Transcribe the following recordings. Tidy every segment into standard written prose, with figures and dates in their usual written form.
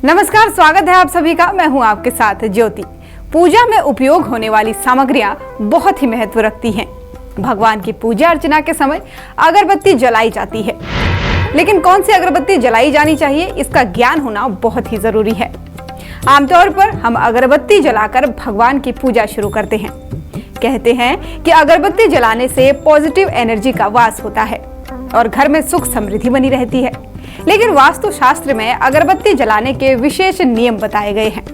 नमस्कार, स्वागत है आप सभी का। मैं हूं आपके साथ ज्योति। पूजा में उपयोग होने वाली सामग्रियां बहुत ही महत्व रखती हैं। भगवान की पूजा अर्चना के समय अगरबत्ती जलाई जाती है, लेकिन कौन सी अगरबत्ती जलाई जानी चाहिए, इसका ज्ञान होना बहुत ही जरूरी है। आमतौर पर हम अगरबत्ती जलाकर भगवान की पूजा शुरू करते हैं। कहते हैं कि अगरबत्ती जलाने से पॉजिटिव एनर्जी का वास होता है और घर में सुख समृद्धि बनी रहती है। लेकिन वास्तु शास्त्र में अगरबत्ती जलाने के विशेष नियम बताए गए हैं।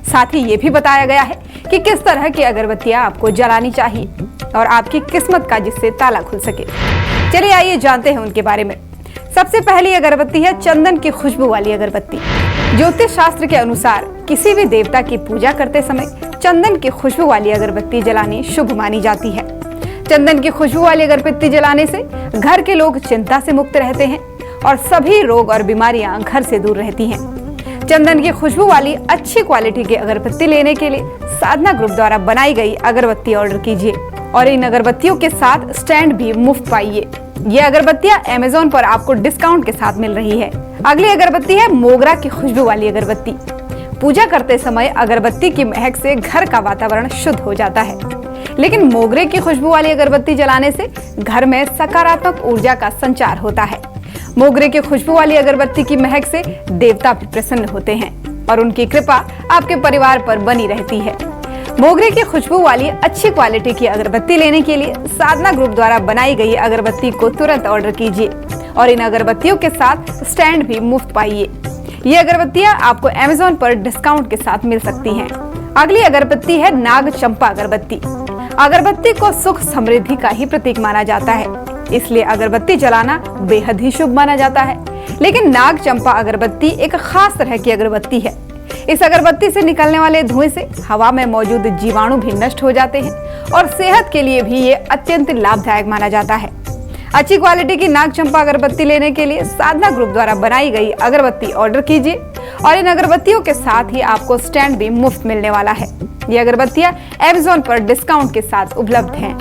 साथ ही ये भी बताया गया है कि किस तरह की अगरबत्तियां आपको जलानी चाहिए और आपकी किस्मत का जिससे ताला खुल सके। चलिए आइए जानते हैं उनके बारे में। सबसे पहली अगरबत्ती है चंदन की खुशबू वाली अगरबत्ती। ज्योतिष शास्त्र के अनुसार किसी भी देवता की पूजा करते समय चंदन की खुशबू वाली अगरबत्ती जलानी शुभ मानी जाती है। चंदन की खुशबू वाली अगरबत्ती जलाने से घर के लोग चिंता से मुक्त रहते हैं और सभी रोग और बीमारियां घर से दूर रहती हैं। चंदन की खुशबू वाली अच्छी क्वालिटी की अगरबत्ती लेने के लिए साधना ग्रुप द्वारा बनाई गई अगरबत्ती ऑर्डर कीजिए और इन अगरबत्तियों के साथ स्टैंड भी मुफ्त पाइए। ये अगरबत्तियां अमेज़न पर आपको डिस्काउंट के साथ मिल रही है। अगली अगरबत्ती है मोगरा की खुशबू वाली अगरबत्ती। पूजा करते समय अगरबत्ती की महक से घर का वातावरण शुद्ध हो जाता है, लेकिन मोगरे की खुशबू वाली अगरबत्ती जलाने से घर में सकारात्मक ऊर्जा का संचार होता है। मोगरे की खुशबू वाली अगरबत्ती की महक से देवता भी प्रसन्न होते हैं और उनकी कृपा आपके परिवार पर बनी रहती है। मोगरे की खुशबू वाली अच्छी क्वालिटी की अगरबत्ती लेने के लिए साधना ग्रुप द्वारा बनाई गई अगरबत्ती को तुरंत ऑर्डर कीजिए और इन अगरबत्तियों के साथ स्टैंड भी मुफ्त पाइए। ये अगरबत्तियां आपको अमेज़न पर डिस्काउंट के साथ मिल सकती हैं। अगली अगरबत्ती है नाग चंपा अगरबत्ती। अगरबत्ती को सुख समृद्धि का ही प्रतीक माना जाता है, इसलिए अगरबत्ती जलाना बेहद ही शुभ माना जाता है। लेकिन नाग चंपा अगरबत्ती एक खास तरह की अगरबत्ती है। इस अगरबत्ती से निकलने वाले धुएं से हवा में मौजूद जीवाणु भी नष्ट हो जाते हैं और सेहत के लिए भी ये अत्यंत लाभदायक माना जाता है। अच्छी क्वालिटी की नाग चंपा अगरबत्ती लेने के लिए साधना ग्रुप द्वारा बनाई गई अगरबत्ती ऑर्डर कीजिए और इन अगरबत्तियों के साथ ही आपको स्टैंड भी मुफ्त मिलने वाला है। ये अगरबत्तियां अमेज़न पर डिस्काउंट के साथ उपलब्ध हैं।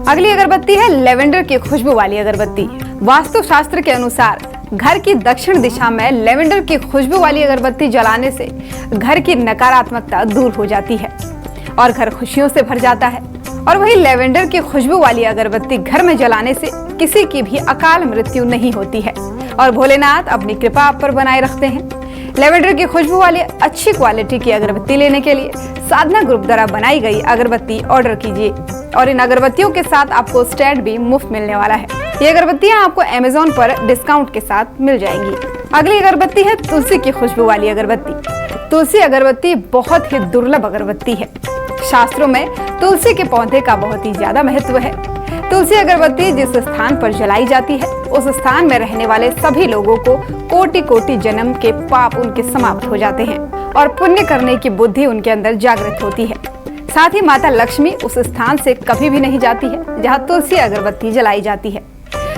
अगली अगरबत्ती है लेवेंडर की खुशबू वाली अगरबत्ती। वास्तु शास्त्र के अनुसार घर की दक्षिण दिशा में लेवेंडर की खुशबू वाली अगरबत्ती जलाने से घर की नकारात्मकता दूर हो जाती है और घर खुशियों से भर जाता है। और वही लेवेंडर की खुशबू वाली अगरबत्ती घर में जलाने से किसी की भी अकाल मृत्यु नहीं होती है और भोलेनाथ अपनी कृपा आप पर बनाए रखते हैं। लेवेंडर की खुशबू वाली अच्छी क्वालिटी की अगरबत्ती लेने के लिए साधना ग्रुप द्वारा बनाई गई अगरबत्ती ऑर्डर कीजिए और इन अगरबत्तियों के साथ आपको स्टैंड भी मुफ्त मिलने वाला है। ये अगरबत्तियां आपको अमेज़न पर डिस्काउंट के साथ मिल जाएंगी। अगली अगरबत्ती है तुलसी की खुशबू वाली अगरबत्ती। तुलसी अगरबत्ती बहुत ही दुर्लभ अगरबत्ती है। शास्त्रों में तुलसी के पौधे का बहुत ही ज्यादा महत्व है। तुलसी अगरबत्ती जिस स्थान पर जलाई जाती है उस स्थान में रहने वाले सभी लोगों को कोटि कोटि जन्म के पाप उनके समाप्त हो जाते हैं और पुण्य करने की बुद्धि उनके अंदर जागृत होती है। साथ ही माता लक्ष्मी उस स्थान से कभी भी नहीं जाती है जहाँ तुलसी अगरबत्ती जलाई जाती है।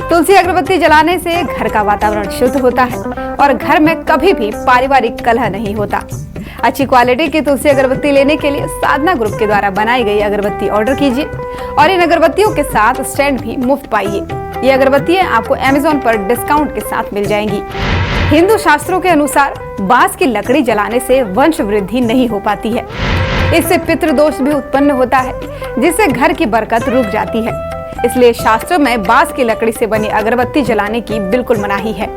तुलसी अगरबत्ती जलाने से घर का वातावरण शुद्ध होता है और घर में कभी भी पारिवारिक कलह नहीं होता। अच्छी क्वालिटी की तुलसी अगरबत्ती लेने के लिए साधना ग्रुप के द्वारा बनाई गई अगरबत्ती ऑर्डर कीजिए और इन अगरबत्तियों के साथ स्टैंड भी मुफ्त पाइए। ये अगरबत्तियां आपको अमेज़न पर डिस्काउंट के साथ मिल जाएंगी। हिंदू शास्त्रों के अनुसार बांस की लकड़ी जलाने से वंश वृद्धि नहीं हो पाती है। इससे पितृदोष भी उत्पन्न होता है, जिससे घर की बरकत रुक जाती है। इसलिए शास्त्रों में बांस की लकड़ी से बनी अगरबत्ती जलाने की बिल्कुल मनाही है।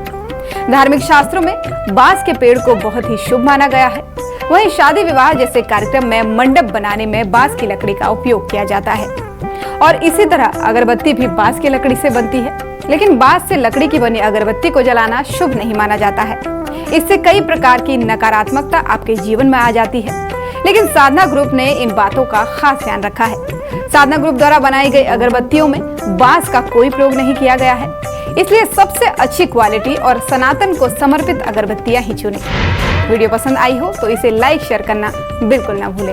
धार्मिक शास्त्रों में बांस के पेड़ को बहुत ही शुभ माना गया है। वहीं शादी विवाह जैसे कार्यक्रम में मंडप बनाने में बांस की लकड़ी का उपयोग किया जाता है और इसी तरह अगरबत्ती भी बांस की लकड़ी से बनती है। लेकिन बांस से लकड़ी की बनी अगरबत्ती को जलाना शुभ नहीं माना जाता है। इससे कई प्रकार की नकारात्मकता आपके जीवन में आ जाती है। लेकिन साधना ग्रुप ने इन बातों का खास ध्यान रखा है। साधना ग्रुप द्वारा बनाई गई अगरबत्तियों में बांस का कोई प्रयोग नहीं किया गया है, इसलिए सबसे अच्छी क्वालिटी और सनातन को समर्पित अगरबत्तियां ही चुनें। वीडियो पसंद आई हो तो इसे लाइक शेयर करना बिल्कुल ना भूलें।